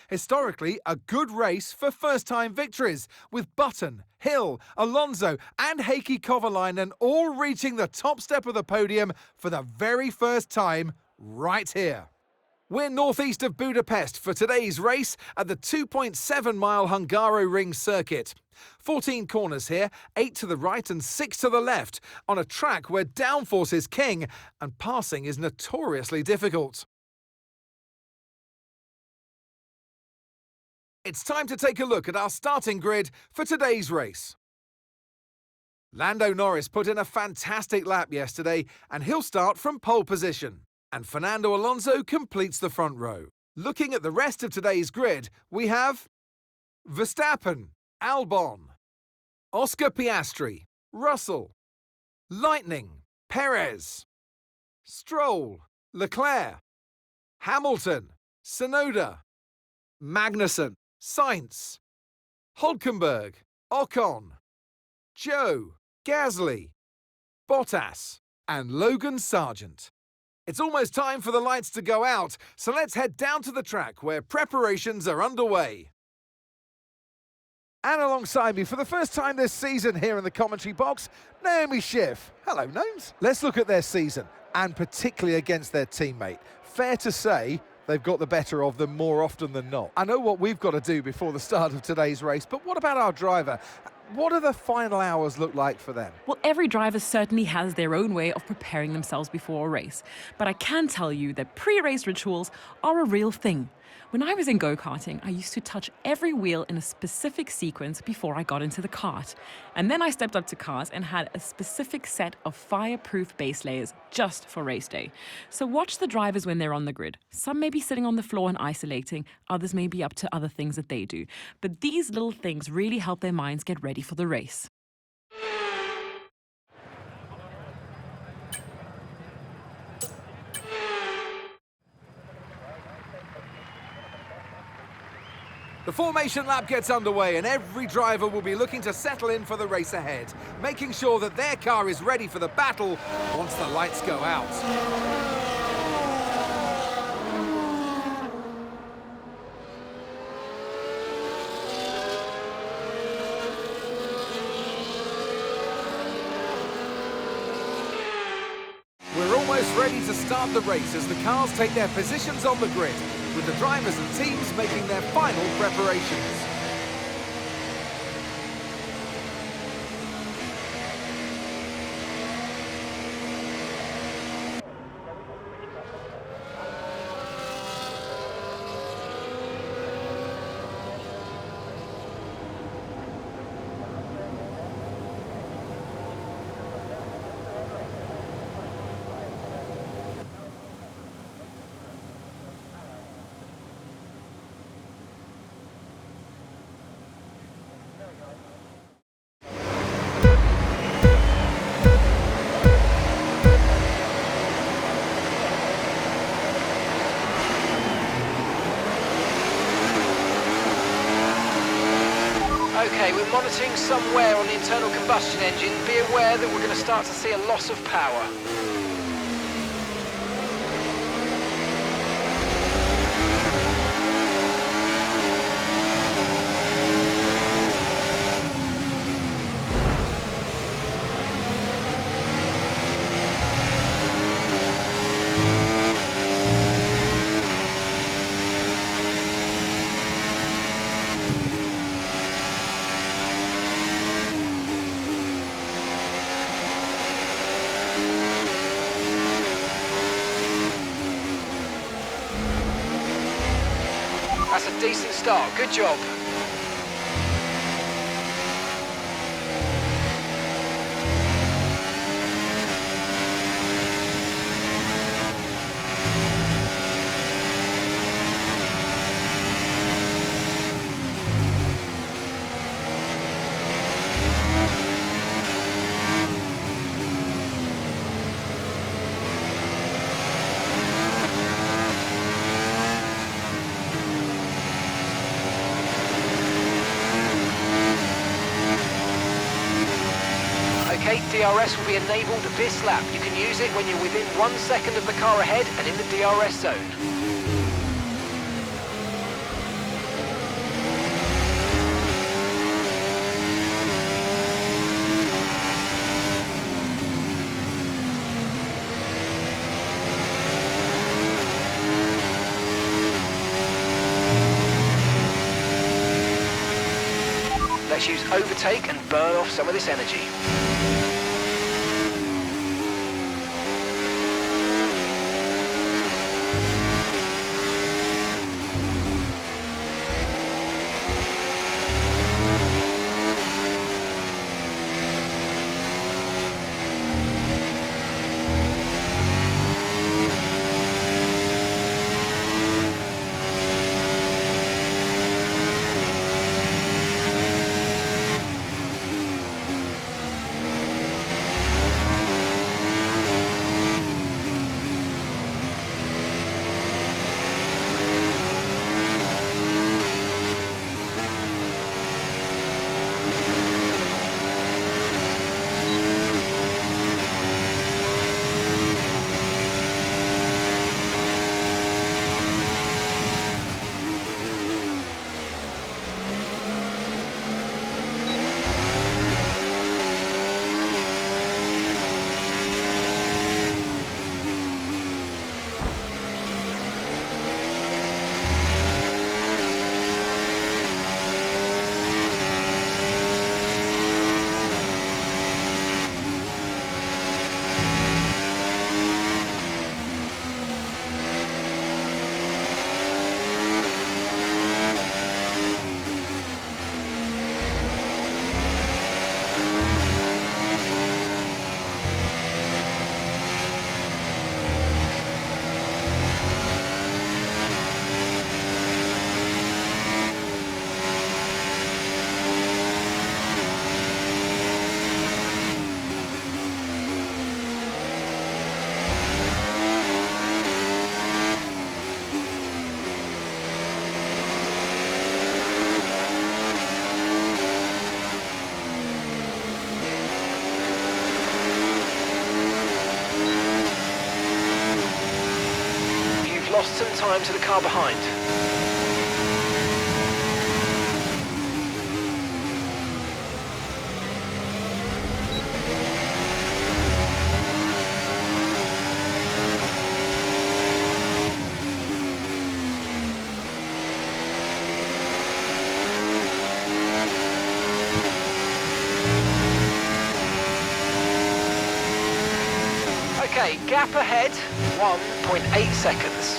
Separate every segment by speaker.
Speaker 1: Historically, a good race for first-time victories, with Button, Hill, Alonso and Heikki Kovalainen all reaching the top step of the podium for the very first time right here. We're northeast of Budapest for today's race at the 2.7-mile Hungaroring circuit. 14 corners here, 8 to the right and 6 to the left, on a track where downforce is king and passing is notoriously difficult. It's time to take a look at our starting grid for today's race. Lando Norris put in a fantastic lap yesterday and he'll start from pole position. And Fernando Alonso completes the front row. Looking at the rest of today's grid, we have Verstappen, Albon, Oscar Piastri, Russell, Lightning, Perez, Stroll, Leclerc, Hamilton, Tsunoda, Magnussen, Sainz, Hülkenberg, Ocon, Joe, Gasly, Bottas, and Logan Sargent. It's almost time for the lights to go out, so let's head down to the track where preparations are underway. And alongside me for the first time this season here in the commentary box, Naomi Schiff. Hello, Gnomes. Let's look at their season, and particularly against their teammate. Fair to say they've got the better of them more often than not. I know what we've got to do before the start of today's race, but what about our driver? What do the final hours look like for them?
Speaker 2: Well, every driver certainly has their own way of preparing themselves before a race. But I can tell you that pre-race rituals are a real thing. When I was in go-karting, I used to touch every wheel in a specific sequence before I got into the kart. And then I stepped up to cars and had a specific set of fireproof base layers just for race day. So watch the drivers when they're on the grid. Some may be sitting on the floor and isolating, others may be up to other things that they do. But these little things really help their minds get ready for the race.
Speaker 1: The formation lap gets underway and every driver will be looking to settle in for the race ahead, making sure that their car is ready for the battle once the lights go out. We're almost ready to start the race as the cars take their positions on the grid, with the drivers and teams making their final preparations.
Speaker 3: Okay, we're monitoring some wear on the internal combustion engine. Be aware that we're going to start to see a loss of power. That's a decent start. Good job. Okay, DRS will be enabled this lap. You can use it when you're within 1 second of the car ahead and in the DRS zone. Let's use overtake and burn off some of this energy. Lost some time to the car behind. Okay, gap ahead, 1.8 seconds.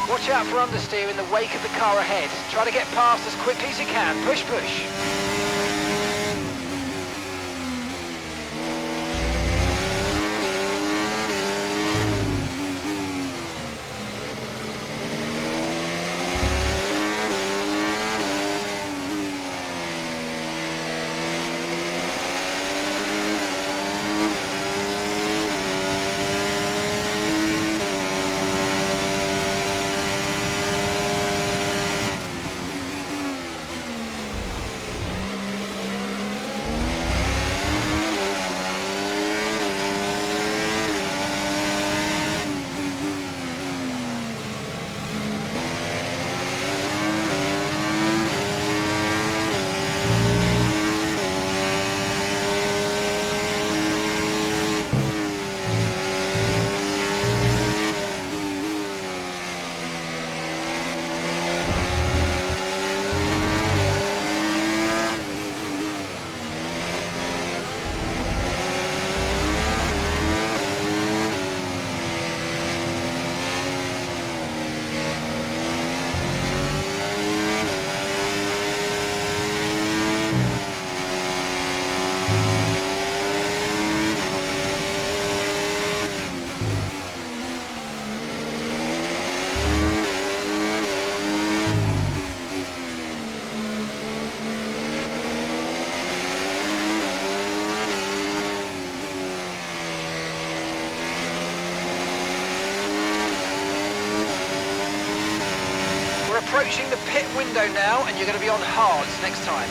Speaker 3: Watch out for understeer in the wake of the car ahead. Try to get past as quickly as you can. Push, push. Approaching the pit window now, and you're going to be on hards next time.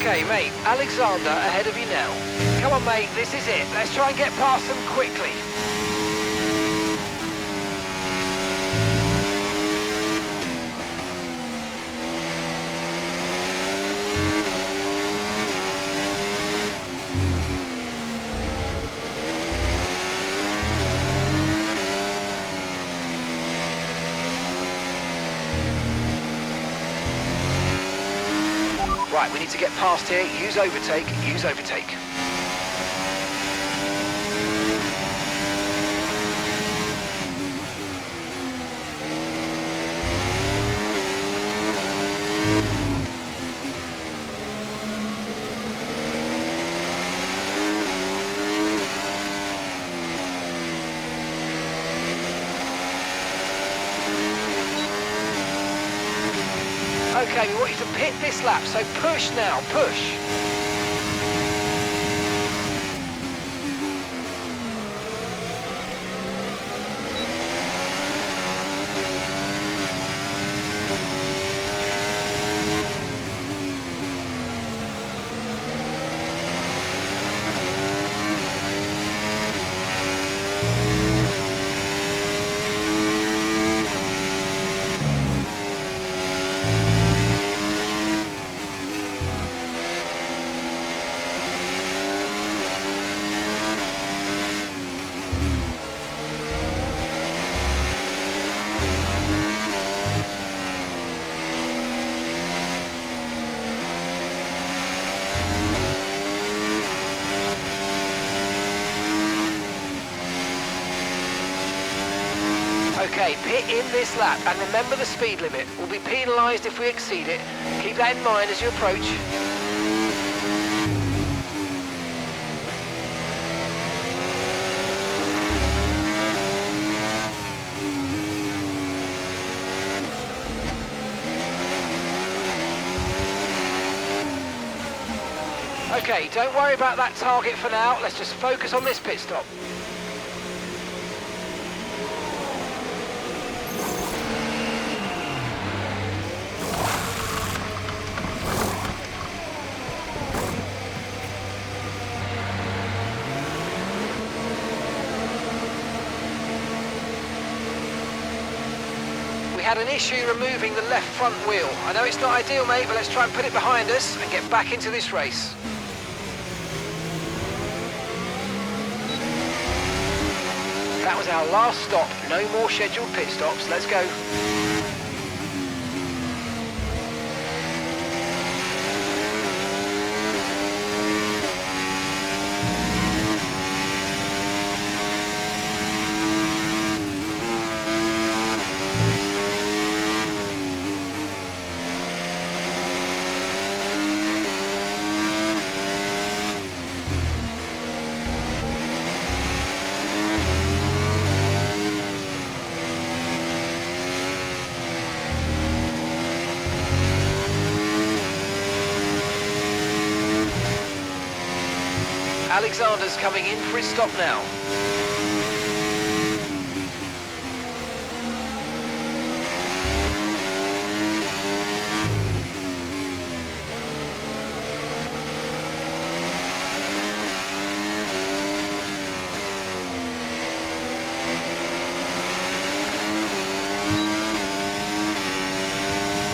Speaker 3: Okay, mate, Alexander ahead of you now. Come on, mate, this is it. Let's try and get past them quickly. Right, we need to get past here. Use overtake, use overtake. Okay, we want you to pit this lap, so push now, push. Okay, pit in this lap, and remember the speed limit. We'll be penalised if we exceed it. Keep that in mind as you approach. Okay, don't worry about that target for now. Let's just focus on this pit stop. We had an issue removing the left front wheel. I know it's not ideal, mate, but let's try and put it behind us and get back into this race. That was our last stop. No more scheduled pit stops. Let's go. Alexander's coming in for his stop now.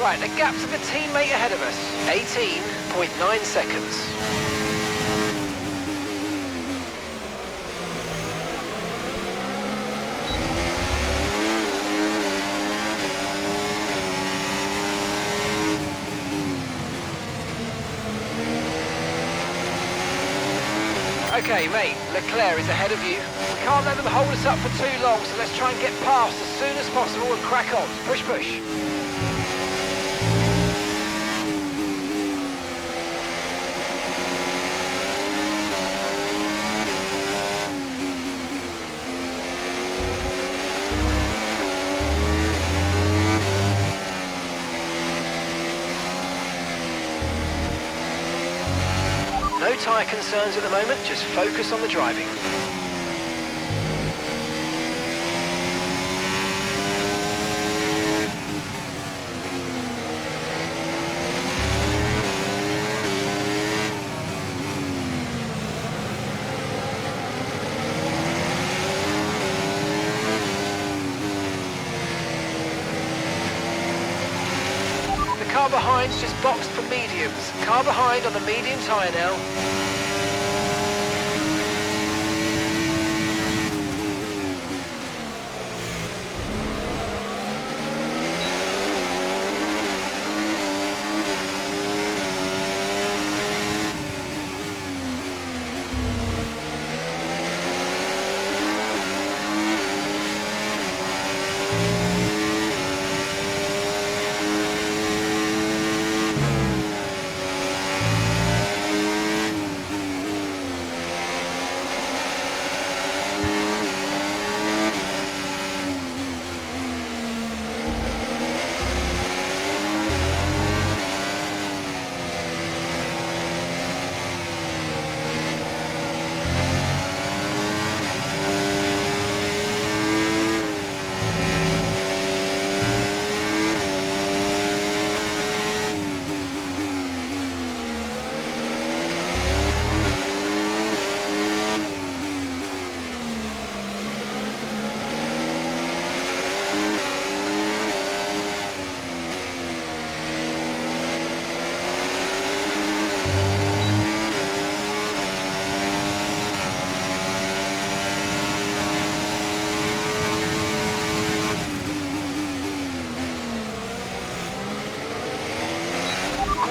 Speaker 3: Right, the gap to the teammate ahead of us, 18.9 seconds. Okay, mate, Leclerc is ahead of you. We can't let them hold us up for too long, so let's try and get past as soon as possible and crack on. Push, push. No tyre concerns at the moment, just focus on the driving. car behind's just boxed for mediums. Car behind on the medium tyre now.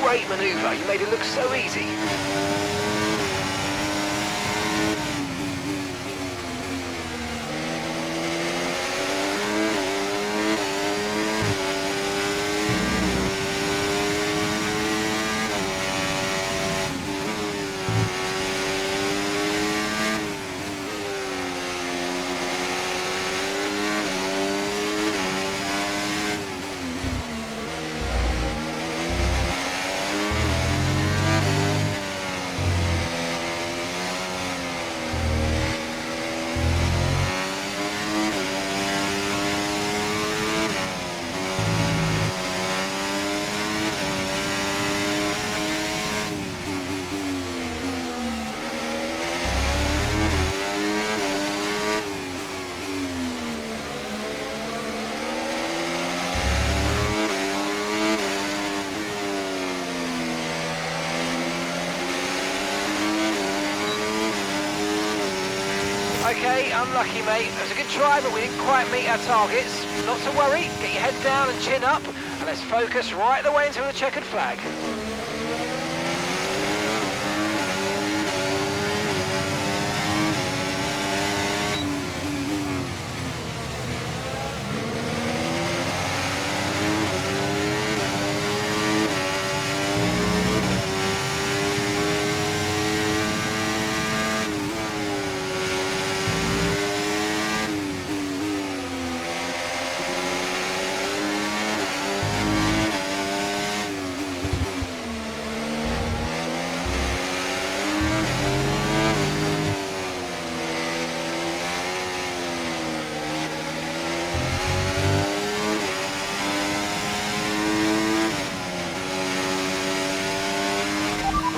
Speaker 3: Great manoeuvre, you made it look so easy. Okay, unlucky mate. It was a good try, but we didn't quite meet our targets. Not to worry, get your head down and chin up, and let's focus right the way into the checkered flag.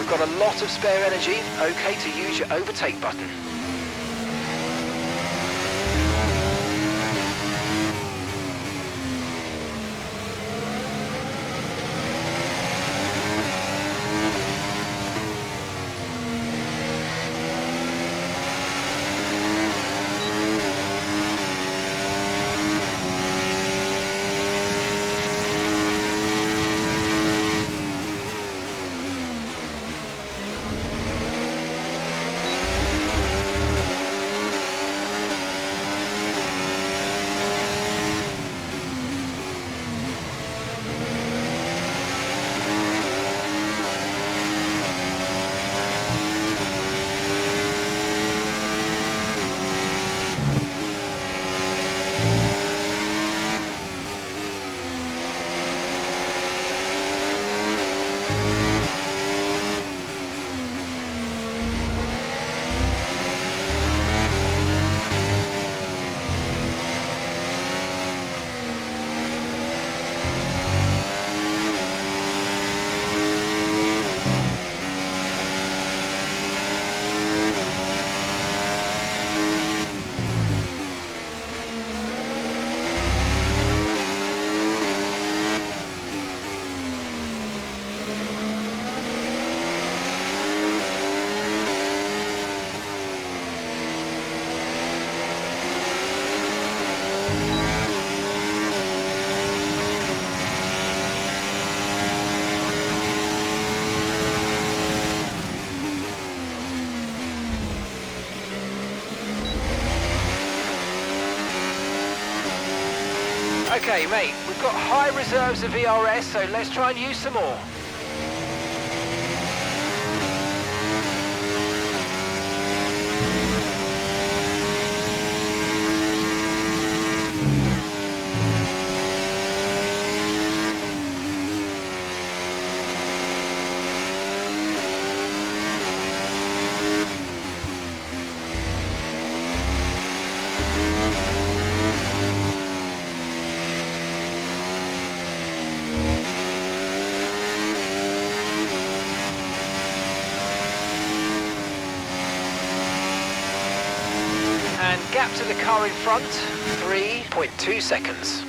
Speaker 3: Got a lot of spare energy, okay to use your overtake button. Okay, mate, we've got high reserves of ERS, so let's try and use some more. And gap to the car in front, 3.2 seconds.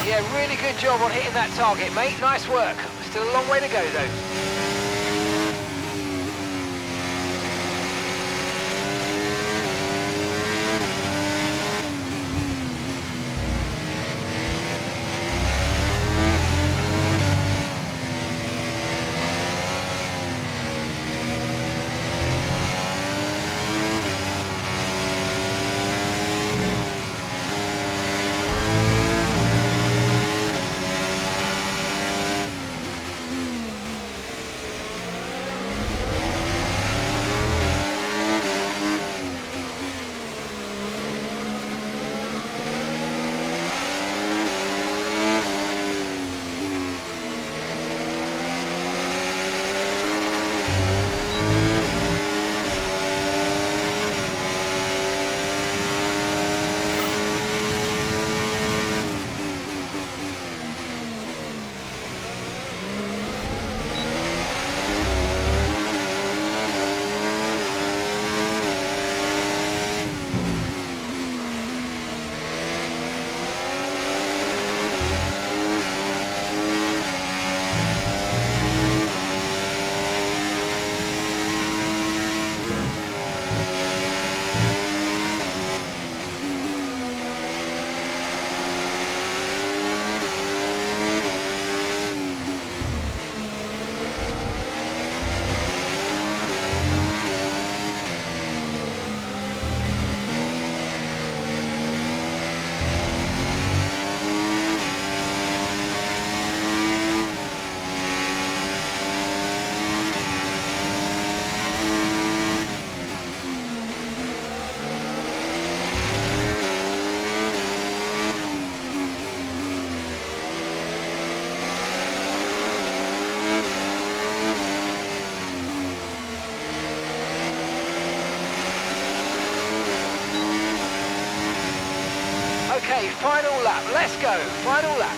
Speaker 3: Yeah, really good job on hitting that target, mate. Nice work. Still a long way to go, though. Okay, final lap. Let's go. Final lap.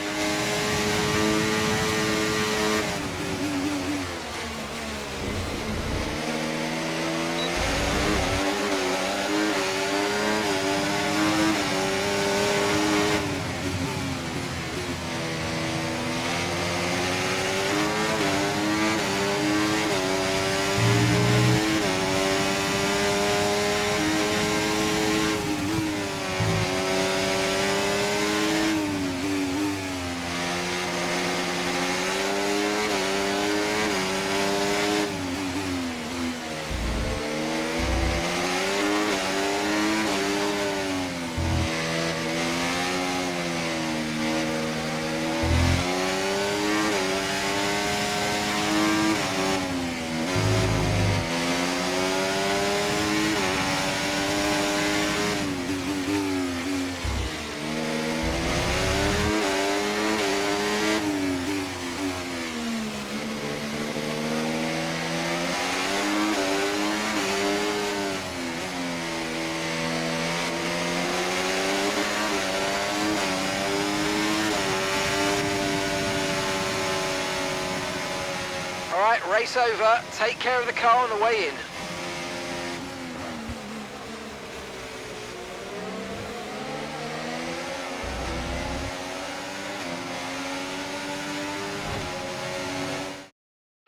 Speaker 3: race over. Take care of the car on the way in.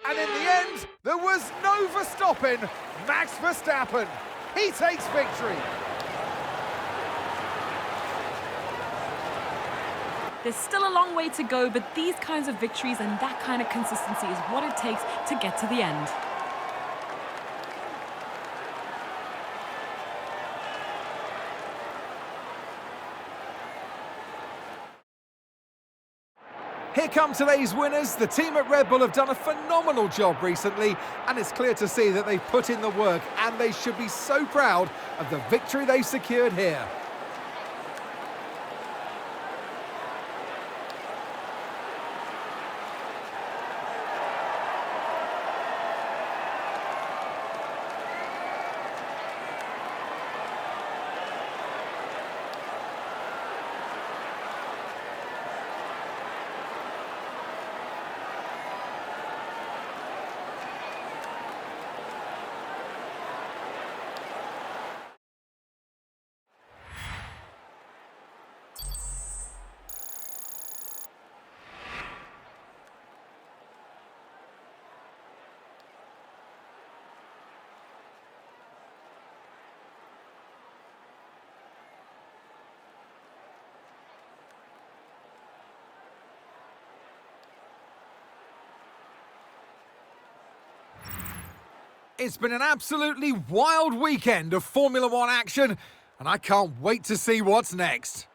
Speaker 1: And in the end, there was no Verstappen. Max Verstappen, he takes victory.
Speaker 2: There's still a long way to go, but these kinds of victories and that kind of consistency is what it takes to get to the end.
Speaker 1: Here come today's winners. The team at Red Bull have done a phenomenal job recently, and it's clear to see that they've put in the work, and they should be so proud of the victory they've secured here. It's been an absolutely wild weekend of Formula One action, and I can't wait to see what's next.